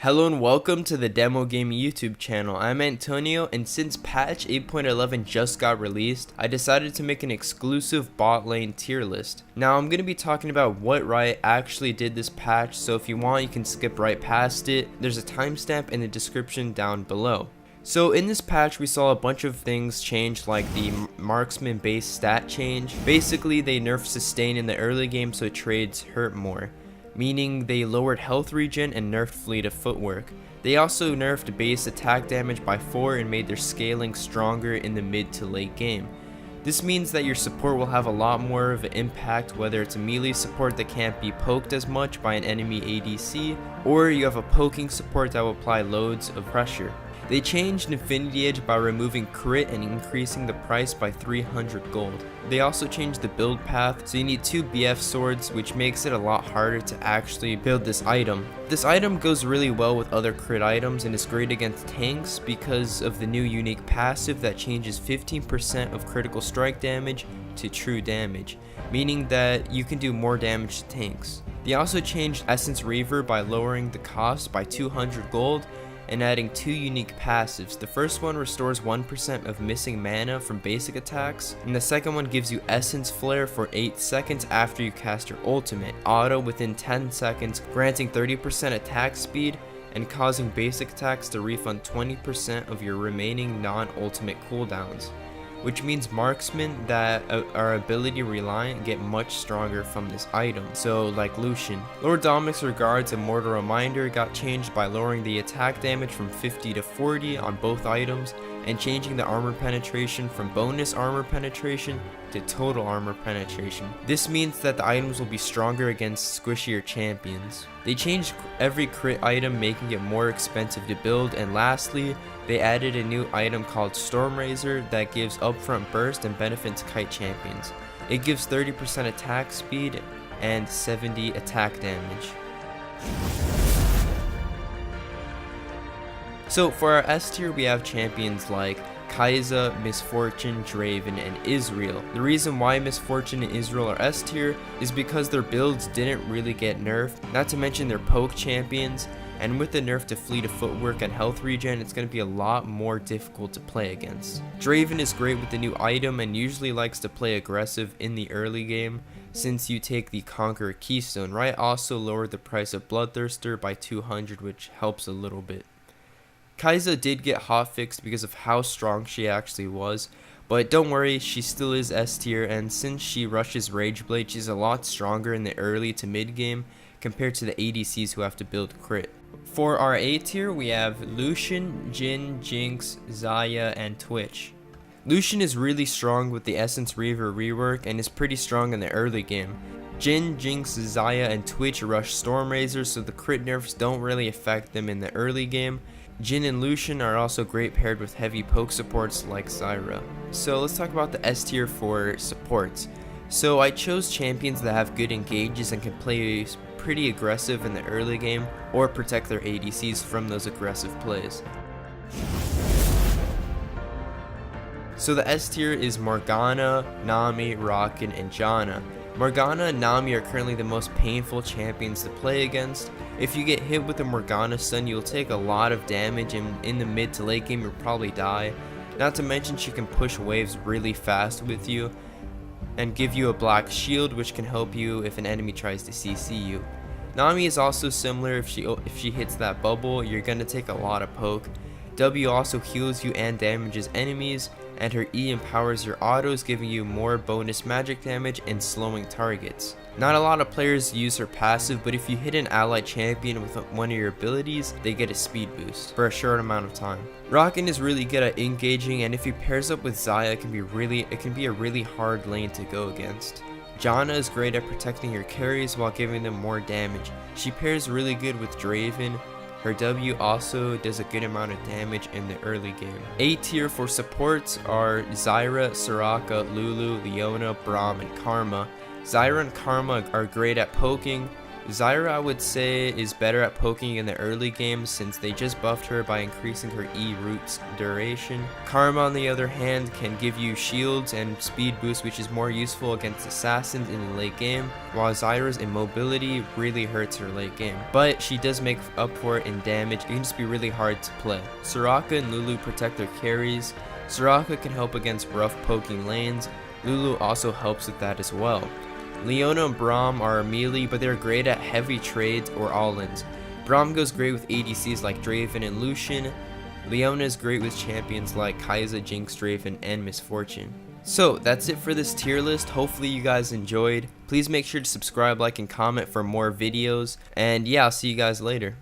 Hello and welcome to the Demo Gaming YouTube channel. I'm Antonio, and since patch 8.11 just got released, I decided to make an exclusive bot lane tier list. Now I'm going to be talking about what Riot actually did this patch, so if you want you can skip right past it. There's a timestamp in the description down below. So in this patch we saw a bunch of things change, like the marksman base stat change. Basically they nerfed sustain in the early game so trades hurt more, meaning they lowered health regen and nerfed fleet of footwork. They also nerfed base attack damage by 4 and made their scaling stronger in the mid to late game. This means that your support will have a lot more of an impact, whether it's a melee support that can't be poked as much by an enemy ADC, or you have a poking support that will apply loads of pressure. They changed Infinity Edge by removing crit and increasing the price by 300 gold. They also changed the build path, so you need 2 BF swords, which makes it a lot harder to actually build this item. This item goes really well with other crit items and is great against tanks because of the new unique passive that changes 15% of critical strike damage to true damage, meaning that you can do more damage to tanks. They also changed Essence Reaver by lowering the cost by 200 gold and adding 2 unique passives. The first one restores 1% of missing mana from basic attacks, and the second one gives you Essence Flare for 8 seconds after you cast your ultimate, auto within 10 seconds, granting 30% attack speed and causing basic attacks to refund 20% of your remaining non-ultimate cooldowns, which means marksmen that are ability reliant get much stronger from this item, so like Lucian. Lord Dominic's Regards and Mortal Reminder got changed by lowering the attack damage from 50 to 40 on both items, and changing the armor penetration from bonus armor penetration to total armor penetration. This means that the items will be stronger against squishier champions. They changed every crit item, making it more expensive to build, and lastly, they added a new item called Stormrazor that gives upfront burst and benefits kite champions. It gives 30% attack speed and 70 attack damage. So for our S tier we have champions like Kai'Sa, Misfortune, Draven, and Israel. The reason why Misfortune and Israel are S tier is because their builds didn't really get nerfed, not to mention they're poke champions, and with the nerf to fleet of footwork and health regen, it's going to be a lot more difficult to play against. Draven is great with the new item and usually likes to play aggressive in the early game since you take the Conqueror Keystone. Riot also lowered the price of Bloodthirster by 200, which helps a little bit. Kai'Sa did get hotfixed because of how strong she actually was, but don't worry, she still is S tier, and since she rushes Rageblade, she's a lot stronger in the early to mid game compared to the ADCs who have to build crit. For our A tier we have Lucian, Jhin, Jinx, Xayah, and Twitch. Lucian is really strong with the Essence Reaver rework and is pretty strong in the early game. Jhin, Jinx, Xayah, and Twitch rush Stormrazor, so the crit nerfs don't really affect them in the early game. Jhin and Lucian are also great paired with heavy poke supports like Zyra. So let's talk about the S tier for supports. So I chose champions that have good engages and can play pretty aggressive in the early game or protect their ADCs from those aggressive plays. So the S tier is Morgana, Nami, Rockin, and Janna. Morgana and Nami are currently the most painful champions to play against. If you get hit with a Morgana stun, you'll take a lot of damage, and in the mid to late game you'll probably die. Not to mention she can push waves really fast with you and give you a black shield, which can help you if an enemy tries to CC you. Nami is also similar. If she hits that bubble, you're gonna take a lot of poke. W also heals you and damages enemies, and her E empowers your autos, giving you more bonus magic damage and slowing targets. Not a lot of players use her passive, but if you hit an allied champion with one of your abilities, they get a speed boost for a short amount of time. Rockin is really good at engaging, and if he pairs up with Xayah, it can be a really hard lane to go against. Janna is great at protecting your carries while giving them more damage. She pairs really good with Draven. Her W also does a good amount of damage in the early game. A tier for supports are Zyra, Soraka, Lulu, Leona, Braum, and Karma. Zyra and Karma are great at poking, Zyra, I would say, is better at poking in the early game since they just buffed her by increasing her E root's duration. Karma, on the other hand, can give you shields and speed boost, which is more useful against assassins in the late game, while Zyra's immobility really hurts her late game. But she does make up for it in damage. It can just be really hard to play. Soraka and Lulu protect their carries. Soraka can help against rough poking lanes. Lulu also helps with that as well. Leona and Braum are melee, but they're great at heavy trades or all-ins. Braum goes great with ADCs like Draven and Lucian. Leona is great with champions like Kai'Sa, Jinx, Draven, and Misfortune. So that's it for this tier list. Hopefully you guys enjoyed. Please make sure to subscribe, like, and comment for more videos. And yeah, I'll see you guys later.